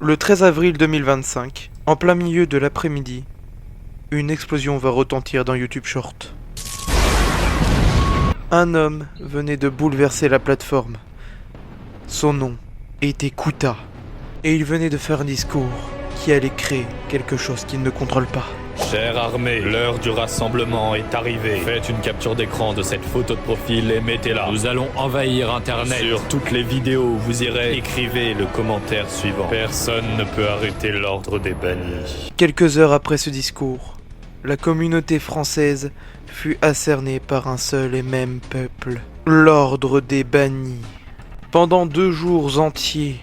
Le 13 avril 2025, en plein milieu de l'après-midi, une explosion va retentir dans YouTube Short. Un homme venait de bouleverser la plateforme. Son nom était Kuta, et il venait de faire un discours qui allait créer quelque chose qu'il ne contrôle pas. Chère armée, l'heure du rassemblement est arrivée. Faites une capture d'écran de cette photo de profil et mettez-la. Nous allons envahir Internet. Sur toutes les vidéos où vous irez, écrivez le commentaire suivant. Personne ne peut arrêter l'ordre des bannis. Quelques heures après ce discours, la communauté française fut accernée par un seul et même peuple, l'ordre des bannis. Pendant 2 jours entiers,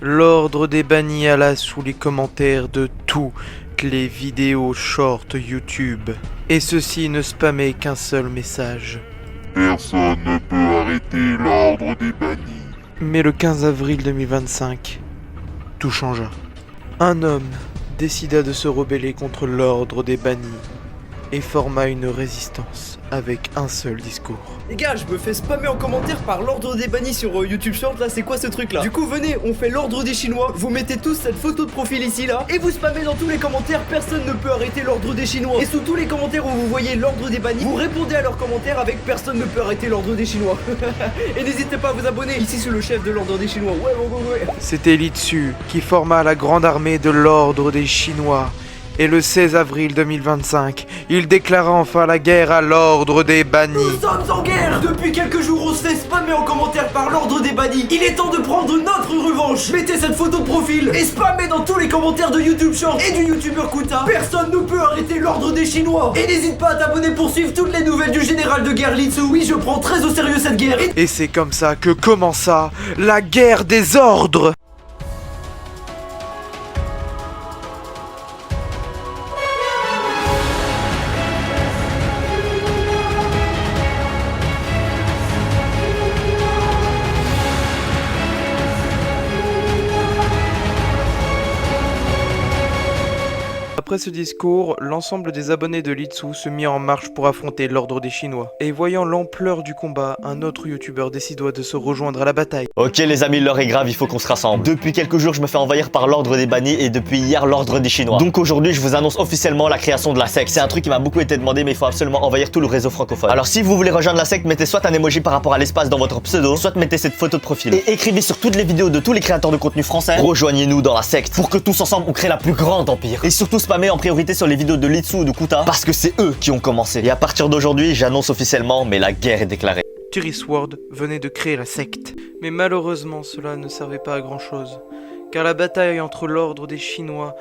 l'ordre des bannis alla sous les commentaires de toutes les vidéos short YouTube. Et ceci ne spammait qu'un seul message. Personne ne peut arrêter l'ordre des bannis. Mais le 15 avril 2025, tout changea. Un homme décida de se rebeller contre l'ordre des bannis et forma une résistance avec un seul discours. Les gars, je me fais spammer en commentaire par l'ordre des bannis sur YouTube Short, là, c'est quoi ce truc là? Du coup, venez, on fait l'ordre des Chinois, vous mettez tous cette photo de profil ici là, et vous spammez dans tous les commentaires, personne ne peut arrêter l'ordre des Chinois. Et sous tous les commentaires où vous voyez l'ordre des bannis, vous répondez à leurs commentaires avec personne ne peut arrêter l'ordre des Chinois. Et n'hésitez pas à vous abonner, ici c'est le chef de l'ordre des Chinois, ouais. C'était Litsu qui forma la grande armée de l'ordre des Chinois. Et le 16 avril 2025, il déclara enfin la guerre à l'ordre des bannis. Nous sommes en guerre! Depuis quelques jours, on se fait spammer en commentaire par l'ordre des bannis. Il est temps de prendre notre revanche. Mettez cette photo de profil et spammez dans tous les commentaires de YouTube Short et du youtubeur Kuta. Personne ne peut arrêter l'ordre des Chinois. Et n'hésite pas à t'abonner pour suivre toutes les nouvelles du général de guerre Litsu. Oui, je prends très au sérieux cette guerre. Et c'est comme ça que commença la guerre des ordres. Après ce discours, l'ensemble des abonnés de Litsu se mit en marche pour affronter l'ordre des Chinois. Et voyant l'ampleur du combat, un autre youtubeur décida de se rejoindre à la bataille. Ok les amis, l'heure est grave, il faut qu'on se rassemble. Depuis quelques jours, je me fais envahir par l'ordre des bannis et depuis hier, l'ordre des Chinois. Donc aujourd'hui, je vous annonce officiellement la création de la secte. C'est un truc qui m'a beaucoup été demandé, mais il faut absolument envahir tout le réseau francophone. Alors si vous voulez rejoindre la secte, mettez soit un emoji par rapport à l'espace dans votre pseudo, soit mettez cette photo de profil. Et écrivez sur toutes les vidéos de tous les créateurs de contenu français, rejoignez-nous dans la secte pour que tous ensemble on crée la plus grande empire. Et surtout spammez en priorité sur les vidéos de Litsu ou de Kuta parce que c'est eux qui ont commencé. Et à partir d'aujourd'hui, j'annonce officiellement, mais la guerre est déclarée. TurisWorld venait de créer la secte. Mais malheureusement, cela ne servait pas à grand chose, car la bataille entre l'ordre des Chinois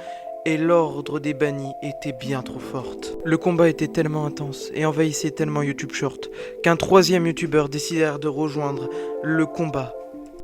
et l'ordre des bannis était bien trop forte. Le combat était tellement intense et envahissait tellement YouTube Short qu'un 3e youtubeur décida de rejoindre le combat.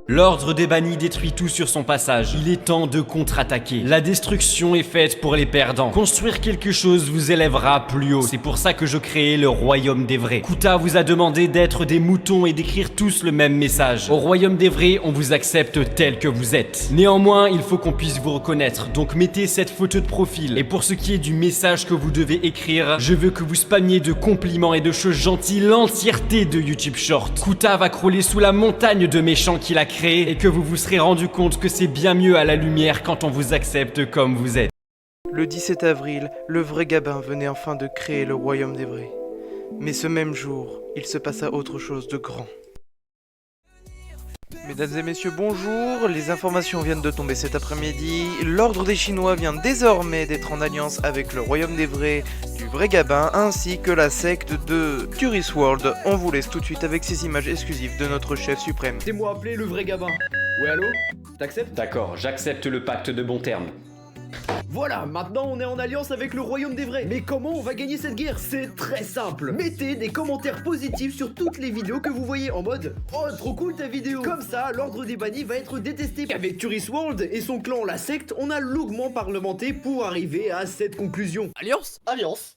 L'ordre des bannis détruit tout sur son passage. Il est temps de contre-attaquer. La destruction est faite pour les perdants. Construire quelque chose vous élèvera plus haut. C'est pour ça que je crée le royaume des vrais. Kuta vous a demandé d'être des moutons et d'écrire tous le même message. Au royaume des vrais, on vous accepte tel que vous êtes. Néanmoins, il faut qu'on puisse vous reconnaître. Donc mettez cette photo de profil. Et pour ce qui est du message que vous devez écrire, je veux que vous spammiez de compliments et de choses gentilles l'entièreté de YouTube Short. Kuta va crawler sous la montagne de méchants qu'il a créé et que vous vous serez rendu compte que c'est bien mieux à la lumière quand on vous accepte comme vous êtes. Le 17 avril, le vrai Gabin venait enfin de créer le royaume des vrais. Mais ce même jour, il se passa autre chose de grand. Mesdames et messieurs, bonjour. Les informations viennent de tomber cet après-midi. L'ordre des Chinois vient désormais d'être en alliance avec le royaume des vrais, du vrai Gabin, ainsi que la secte de TurisWorld. On vous laisse tout de suite avec ces images exclusives de notre chef suprême. C'est moi appelé le vrai Gabin. Ouais, allô? T'acceptes? D'accord, j'accepte le pacte de bon terme. Voilà, maintenant on est en alliance avec le royaume des vrais. Mais comment on va gagner cette guerre? C'est très simple. Mettez des commentaires positifs sur toutes les vidéos que vous voyez en mode « Oh, trop cool ta vidéo !» Comme ça, l'ordre des bannis va être détesté. Avec TurisWorld et son clan la secte, on a longuement parlementé pour arriver à cette conclusion. Alliance? Alliance.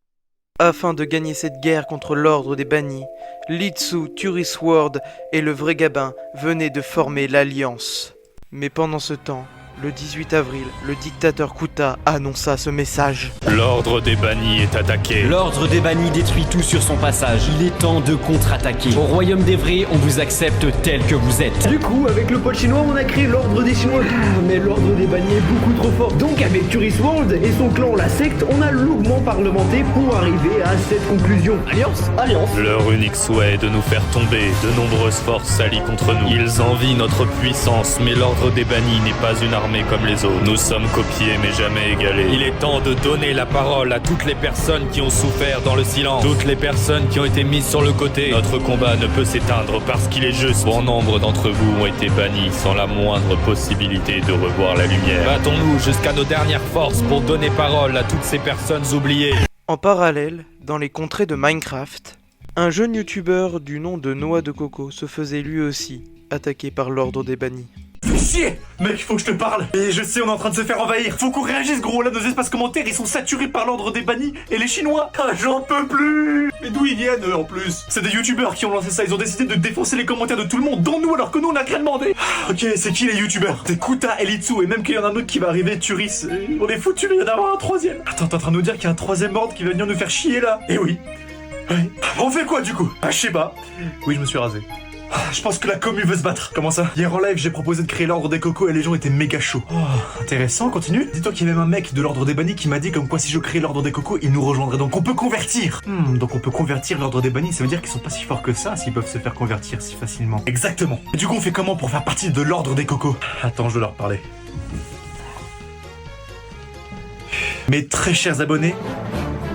Afin de gagner cette guerre contre l'ordre des bannis, Litsu, TurisWorld et le vrai Gabin venaient de former l'alliance. Mais pendant ce temps, le 18 avril, le dictateur Kuta annonça ce message. L'ordre des bannis est attaqué. L'ordre des bannis détruit tout sur son passage. Il est temps de contre-attaquer. Au royaume des vrais, on vous accepte tel que vous êtes. Du coup, avec le pote chinois, on a créé l'ordre des Chinois. Mais l'ordre des bannis est beaucoup trop fort. Donc avec Tourist World et son clan, la secte, on a longuement parlementé pour arriver à cette conclusion. Alliance. Leur unique souhait est de nous faire tomber. De nombreuses forces s'allient contre nous. Ils envient notre puissance, mais l'ordre des bannis n'est pas une armée comme les autres. Nous sommes copiés mais jamais égalés. Il est temps de donner la parole à toutes les personnes qui ont souffert dans le silence. Toutes les personnes qui ont été mises sur le côté. Notre combat ne peut s'éteindre parce qu'il est juste. Bon nombre d'entre vous ont été bannis sans la moindre possibilité de revoir la lumière. Battons-nous jusqu'à nos dernières forces pour donner parole à toutes ces personnes oubliées. En parallèle, dans les contrées de Minecraft, un jeune youtubeur du nom de Noix de Coco se faisait lui aussi attaquer par l'ordre des bannis. Fais chier! Mec, faut que je te parle. Et je sais, on est en train de se faire envahir. Faut qu'on réagisse, gros. Là, nos espaces commentaires, ils sont saturés par l'ordre des bannis et les Chinois. Ah, j'en peux plus! Mais d'où ils viennent, eux, en plus? C'est des youtubeurs qui ont lancé ça. Ils ont décidé de défoncer les commentaires de tout le monde, dont nous, alors que nous, on a rien demandé. Ok, c'est qui les youtubeurs? C'est Kuta et Litsu. Et même qu'il y en a un autre qui va arriver, Turis. On est foutus, il y en a un troisième. Attends, t'es en train de nous dire qu'il y a un troisième ordre qui va venir nous faire chier, là? Eh oui. Ouais. On fait quoi, du coup? Ah, je sais pas. Oui, je me suis rasé. Je pense que la commu veut se battre. Comment ça? Hier en live, j'ai proposé de créer l'ordre des cocos et les gens étaient méga chauds. Oh, intéressant, continue. Dis-toi qu'il y a même un mec de l'ordre des bannis qui m'a dit comme quoi si je crée l'ordre des cocos, il nous rejoindrait. Donc on peut convertir. Donc on peut convertir l'ordre des bannis. Ça veut dire qu'ils sont pas si forts que ça s'ils peuvent se faire convertir si facilement. Exactement. Et du coup, on fait comment pour faire partie de l'ordre des cocos? Attends, je vais leur parler. Mes très chers abonnés,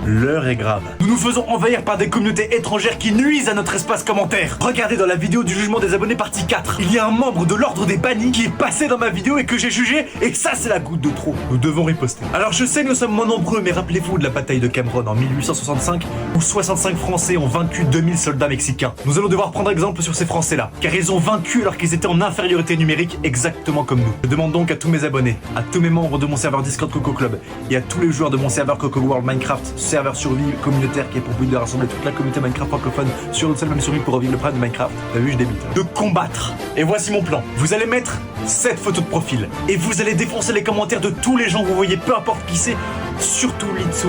l'heure est grave. Nous nous faisons envahir par des communautés étrangères qui nuisent à notre espace commentaire. Regardez dans la vidéo du jugement des abonnés partie 4. Il y a un membre de l'ordre des bannis qui est passé dans ma vidéo et que j'ai jugé, et ça c'est la goutte de trop. Nous devons riposter. Alors je sais que nous sommes moins nombreux, mais rappelez-vous de la bataille de Cameron en 1865 où 65 Français ont vaincu 2000 soldats mexicains. Nous allons devoir prendre exemple sur ces Français-là, car ils ont vaincu alors qu'ils étaient en infériorité numérique exactement comme nous. Je demande donc à tous mes abonnés, à tous mes membres de mon serveur Discord Coco Club et à tous les joueurs de mon serveur Coco World Minecraft, serveur survie communautaire qui est pour but de rassembler toute la communauté Minecraft francophone sur une seule même survie pour revivre le prime de Minecraft. T'as vu, je débite. De combattre. Et voici mon plan. Vous allez mettre cette photo de profil et vous allez défoncer les commentaires de tous les gens que vous voyez, peu importe qui c'est, surtout Litsu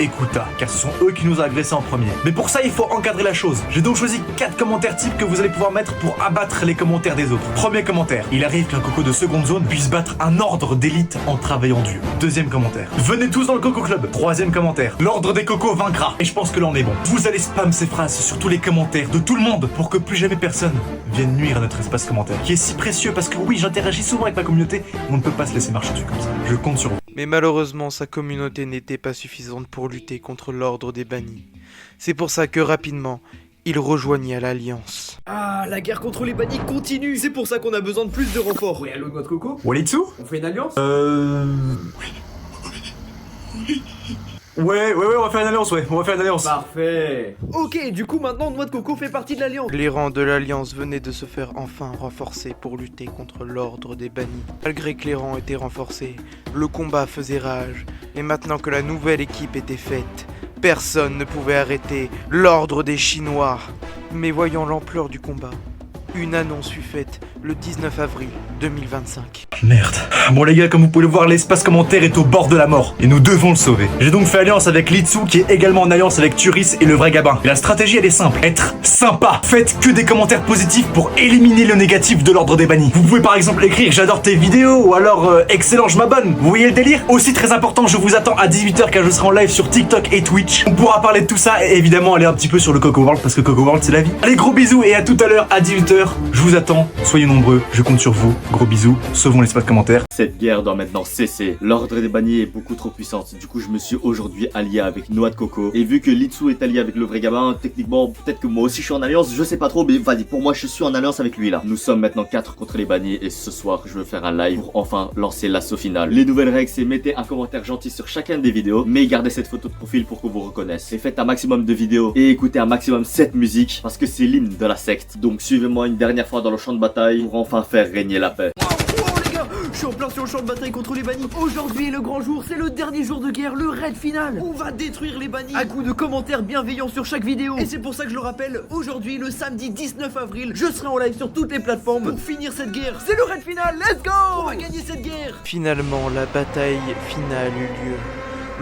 et Kuta, car ce sont eux qui nous ont agressés en premier. Mais pour ça, il faut encadrer la chose. J'ai donc choisi 4 commentaires types que vous allez pouvoir mettre pour abattre les commentaires des autres. Premier commentaire, il arrive qu'un coco de seconde zone puisse battre un ordre d'élite en travaillant dur. Deuxième commentaire, venez tous dans le Coco Club. Troisième commentaire, l'ordre des cocos vaincra. Et je pense que là on est bon. Vous allez spam ces phrases sur tous les commentaires de tout le monde pour que plus jamais personne vienne nuire à notre espace commentaire, qui est si précieux parce que oui, j'interagis souvent avec ma communauté, on ne peut pas se laisser marcher dessus comme ça. Je compte sur vous. Mais malheureusement, sa communauté n'était pas suffisante pour lutter contre l'ordre des bannis. C'est pour ça que rapidement, il rejoignit à l'Alliance. Ah, la guerre contre les bannis continue. C'est pour ça qu'on a besoin de plus de renforts. Oui, allô, Noix de Coco? Walitsu? On fait une alliance? Ouais, on va faire une alliance, on va faire une alliance. Parfait. Ok, du coup maintenant Noix de Coco fait partie de l'Alliance. Les rangs de l'Alliance venaient de se faire enfin renforcer pour lutter contre l'ordre des bannis. Malgré que les rangs étaient renforcés, le combat faisait rage. Et maintenant que la nouvelle équipe était faite, personne ne pouvait arrêter l'ordre des Chinois. Mais voyant l'ampleur du combat, une annonce fut faite le 19 avril 2025. Merde. Bon les gars, comme vous pouvez le voir, l'espace commentaire est au bord de la mort et nous devons le sauver. J'ai donc fait alliance avec Litsu qui est également en alliance avec Turis et le vrai Gabin. Et la stratégie elle est simple, être sympa. Faites que des commentaires positifs pour éliminer le négatif de l'ordre des bannis. Vous pouvez par exemple écrire j'adore tes vidéos ou alors excellent je m'abonne. Vous voyez le délire? Aussi très important, je vous attends à 18h car je serai en live sur TikTok et Twitch. On pourra parler de tout ça et évidemment aller un petit peu sur le Coco World parce que Coco World c'est la vie. Allez gros bisous et à tout à l'heure à 18h. Je vous attends, soyez nombreux, je compte sur vous. Gros bisous, sauvons l'espace commentaire. Cette guerre doit maintenant cesser. L'ordre des bannis est beaucoup trop puissante. Du coup, je me suis aujourd'hui allié avec Noix de Coco. Et vu que Litsu est allié avec le vrai Gabin, techniquement, peut-être que moi aussi je suis en alliance, je sais pas trop, mais vas-y, pour moi je suis en alliance avec lui là. Nous sommes maintenant 4 contre les bannis et ce soir, je veux faire un live pour enfin lancer l'assaut final. Les nouvelles règles, c'est mettez un commentaire gentil sur chacune des vidéos, mais gardez cette photo de profil pour qu'on vous reconnaisse. Et faites un maximum de vidéos et écoutez un maximum cette musique parce que c'est l'hymne de la secte. Donc suivez-moi une dernière fois dans le champ de bataille pour enfin faire régner la paix. Oh les gars, je suis en plein sur le champ de bataille contre les bannis. Aujourd'hui est le grand jour, c'est le dernier jour de guerre, le raid final. On va détruire les bannis à coups de commentaires bienveillants sur chaque vidéo. Et c'est pour ça que je le rappelle, aujourd'hui, le samedi 19 avril, je serai en live sur toutes les plateformes pour finir cette guerre. C'est le raid final, let's go! On va gagner cette guerre. Finalement, la bataille finale eut lieu.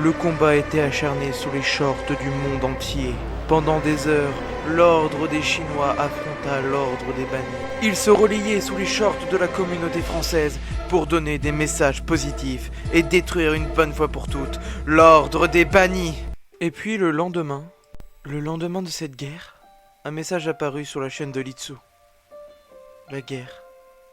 Le combat était acharné sous les shorts du monde entier. Pendant des heures, l'ordre des Chinois affronta l'ordre des bannis. Ils se relayaient sous les shorts de la communauté française pour donner des messages positifs et détruire une bonne fois pour toutes l'ordre des bannis. Et puis le lendemain de cette guerre, un message apparut sur la chaîne de Litsu. La guerre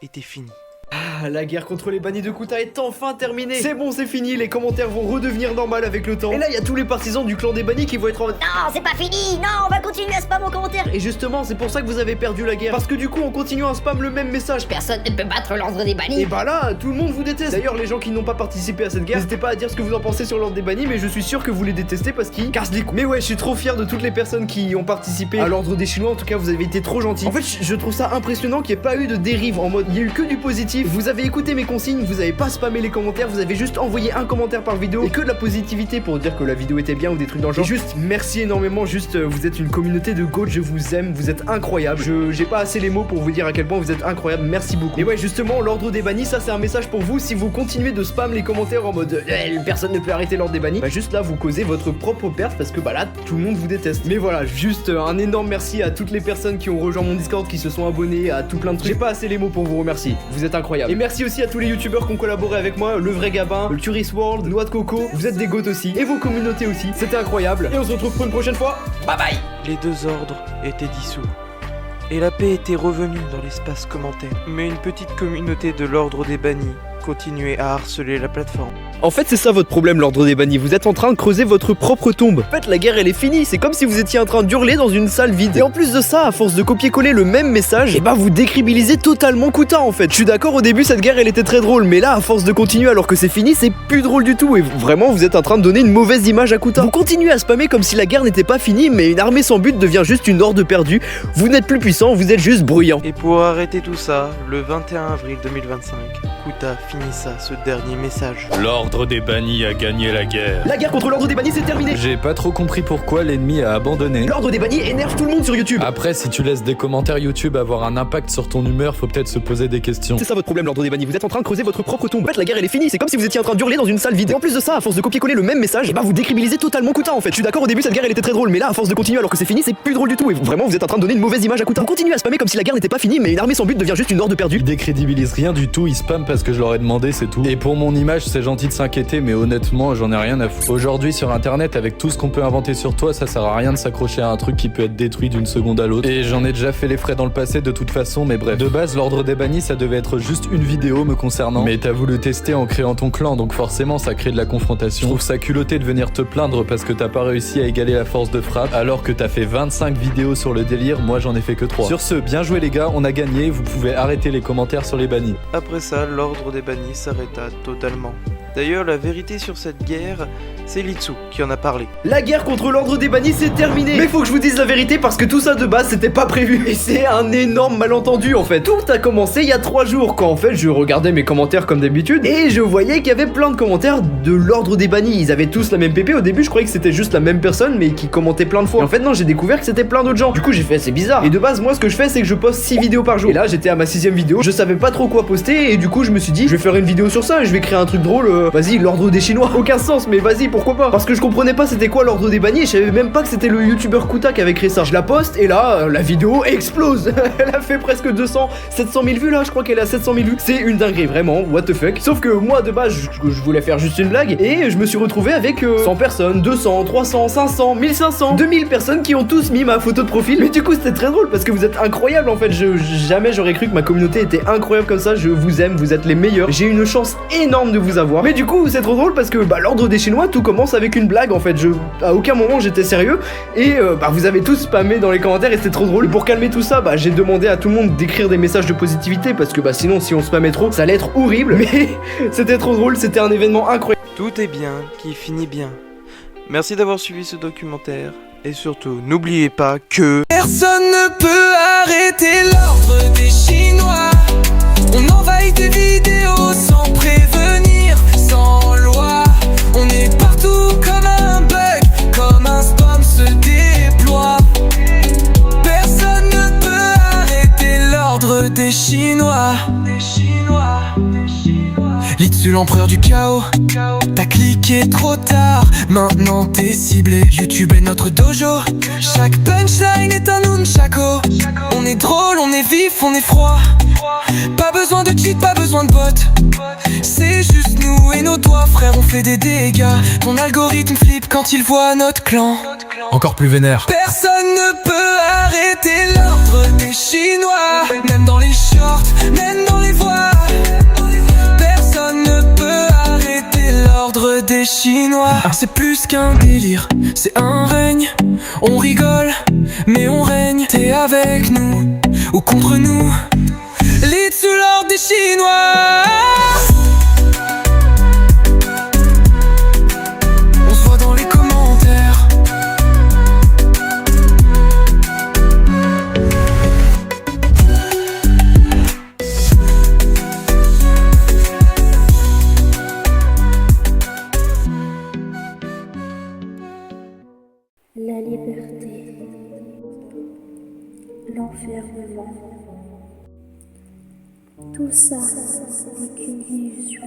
était finie. Ah, la guerre contre les bannis de Kuta est enfin terminée. C'est bon, c'est fini, les commentaires vont redevenir normaux avec le temps. Et là, il y a tous les partisans du clan des bannis qui vont être en mode non, c'est pas fini, non, on va continuer à spam en commentaire. Et justement, c'est pour ça que vous avez perdu la guerre. Parce que du coup, on continue à spam le même message. Personne ne peut battre l'ordre des bannis. Et bah là, tout le monde vous déteste. D'ailleurs, les gens qui n'ont pas participé à cette guerre, n'hésitez pas à dire ce que vous en pensez sur l'ordre des bannis, mais je suis sûr que vous les détestez parce qu'ils cassent les couilles. Mais ouais, je suis trop fier de toutes les personnes qui ont participé à l'ordre des Chinois. En tout cas, vous avez été trop gentils. En fait, je trouve ça impressionnant qu'il n'y ait pas eu de dérive en mode il y a eu que du positif. Vous avez écouté mes consignes, vous avez pas spammé les commentaires, vous avez juste envoyé un commentaire par vidéo et que de la positivité pour dire que la vidéo était bien ou des trucs dans le genre. Et juste merci énormément, juste vous êtes une communauté de GOAT, je vous aime, vous êtes incroyables. J'ai pas assez les mots pour vous dire à quel point vous êtes incroyables, merci beaucoup. Et ouais, justement, l'ordre des bannis, ça c'est un message pour vous. Si vous continuez de spam les commentaires en mode personne ne peut arrêter l'ordre des bannis, bah juste là vous causez votre propre perte parce que bah là tout le monde vous déteste. Mais voilà, juste un énorme merci à toutes les personnes qui ont rejoint mon Discord, qui se sont abonnés à tout plein de trucs. J'ai pas assez les mots pour vous remercier, vous êtes incroyables. Et merci aussi à tous les youtubeurs qui ont collaboré avec moi, le vrai Gabin, le Turis World, Noix de Coco, vous êtes des goats aussi, et vos communautés aussi, c'était incroyable. Et on se retrouve pour une prochaine fois, bye bye. Les deux ordres étaient dissous. Et la paix était revenue dans l'espace commentaire. Mais une petite communauté de l'ordre des bannis continuait à harceler la plateforme. En fait, c'est ça votre problème, l'ordre des bannis. Vous êtes en train de creuser votre propre tombe. En fait, la guerre, elle est finie. C'est comme si vous étiez en train d'hurler dans une salle vide. Et en plus de ça, à force de copier-coller le même message, et bah vous décrédibilisez totalement Kuta en fait. Je suis d'accord, au début, cette guerre, elle était très drôle. Mais là, à force de continuer alors que c'est fini, c'est plus drôle du tout. Et vraiment, vous êtes en train de donner une mauvaise image à Kuta. Vous continuez à spammer comme si la guerre n'était pas finie, mais une armée sans but devient juste une horde perdue. Vous n'êtes plus puissant, vous êtes juste bruyant. Et pour arrêter tout ça, le 21 avril 2025, Kuta finissa ce dernier message. L'ordre des bannis a gagné la guerre. La guerre contre l'ordre des bannis, c'est terminé. J'ai pas trop compris pourquoi l'ennemi a abandonné. L'ordre des bannis énerve tout le monde sur YouTube. Après, si tu laisses des commentaires YouTube avoir un impact sur ton humeur, faut peut-être se poser des questions. C'est ça votre problème, l'ordre des bannis. Vous êtes en train de creuser votre propre tombe. En fait, la guerre elle est finie. C'est comme si vous étiez en train d'hurler dans une salle vide. Et en plus de ça, à force de copier-coller le même message, et bah vous décrédibilisez totalement Kuta en fait. Je suis d'accord, au début cette guerre elle était très drôle, mais là à force de continuer alors que c'est fini, c'est plus drôle du tout. Et vraiment, vous êtes en train de donner une mauvaise image à Kuta. Vous continuez à spammer comme si la guerre n'était pas finie, mais une armée sans but devient juste une horde perdue. Ils décrédibilisent rien du tout, ils spamment parce que je leur ai demandé, c'est tout. Et pour mon image, c'est gentil de s'inquiéter, mais honnêtement, j'en ai rien à foutre. Aujourd'hui, sur internet, avec tout ce qu'on peut inventer sur toi, ça sert à rien de s'accrocher à un truc qui peut être détruit d'une seconde à l'autre. Et j'en ai déjà fait les frais dans le passé de toute façon, mais bref. De base, l'ordre des bannis, ça devait être juste une vidéo me concernant. Mais t'as voulu tester en créant ton clan, donc forcément, ça crée de la confrontation. Je trouve ça culotté de venir te plaindre parce que t'as pas réussi à égaler la force de frappe, alors que t'as fait 25 vidéos sur le délire, moi j'en ai fait que 3. Sur ce, bien joué les gars, on a gagné, vous pouvez arrêter les commentaires sur les bannis. Après ça, l'ordre des bannis s'arrêta totalement. D'ailleurs, la vérité sur cette guerre, c'est Litsu qui en a parlé. La guerre contre l'ordre des bannis, c'est terminé. Mais faut que je vous dise la vérité parce que tout ça de base, c'était pas prévu. Et c'est un énorme malentendu en fait. Tout a commencé il y a 3 jours quand en fait je regardais mes commentaires comme d'habitude et je voyais qu'il y avait plein de commentaires de l'ordre des bannis. Ils avaient tous la même PP. Au début, je croyais que c'était juste la même personne mais qui commentait plein de fois. Et en fait, non, j'ai découvert que c'était plein d'autres gens. Du coup, j'ai fait c'est bizarre. Et de base, moi, ce que je fais, c'est que je poste 6 vidéos par jour. Et là, j'étais à ma 6ème vidéo. Je savais pas trop quoi poster et du coup, je me suis dit, je vais faire une vidéo sur ça et je vais créer un truc drôle. Vas-y, l'ordre des Chinois. Aucun sens, mais vas-y, pourquoi pas. Parce que je comprenais pas c'était quoi l'ordre des bannis et je savais même pas que c'était le youtubeur Kuta qui avait créé ça. Je la poste et là, la vidéo explose. Elle a fait presque 700 000 vues là, je crois qu'elle a 700 000 vues. C'est une dinguerie, vraiment, what the fuck. Sauf que moi, de base, je voulais faire juste une blague et je me suis retrouvé avec 100 personnes, 200, 300, 500, 1500, 2000 personnes qui ont tous mis ma photo de profil. Mais du coup, c'était très drôle parce que vous êtes incroyables en fait. Jamais j'aurais cru que ma communauté était incroyable comme ça. Je vous aime, vous êtes les meilleurs. J'ai une chance énorme de vous avoir. Mais du coup, c'est trop drôle parce que l'ordre des Chinois, tout commence avec une blague en fait. À aucun moment j'étais sérieux et vous avez tous spammé dans les commentaires et c'était trop drôle. Et pour calmer tout ça, j'ai demandé à tout le monde d'écrire des messages de positivité parce que sinon si on spammait trop, ça allait être horrible. Mais c'était trop drôle, c'était un événement incroyable. Tout est bien qui finit bien. Merci d'avoir suivi ce documentaire et surtout n'oubliez pas que personne ne peut arrêter l'ordre des Chinois. On envahit des vidéos sans prévenir, sans loi. On est partout comme un bug, comme un spam se déploie. Personne ne peut arrêter l'ordre des Chinois. Lis dessus l'empereur du chaos. T'as cliqué trop tard, maintenant t'es ciblé. YouTube est notre dojo. Chaque punchline est un nunchako. On est drôle, on est vif, on est froid. Pas besoin de cheat, pas besoin de bot. C'est juste nous et nos doigts, frère, on fait des dégâts. Ton algorithme flippe quand il voit notre clan. Encore plus vénère. Personne ne peut arrêter l'ordre des Chinois. Même dans les shorts, même dans les voix. Personne ne peut arrêter l'ordre des Chinois. C'est plus qu'un délire, c'est un règne. On rigole, mais on règne. T'es avec nous ou contre nous? Lis dessus l'ordre des Chinois. On se voit dans les commentaires. La liberté, l'enfermement, tout ça n'est qu'une illusion.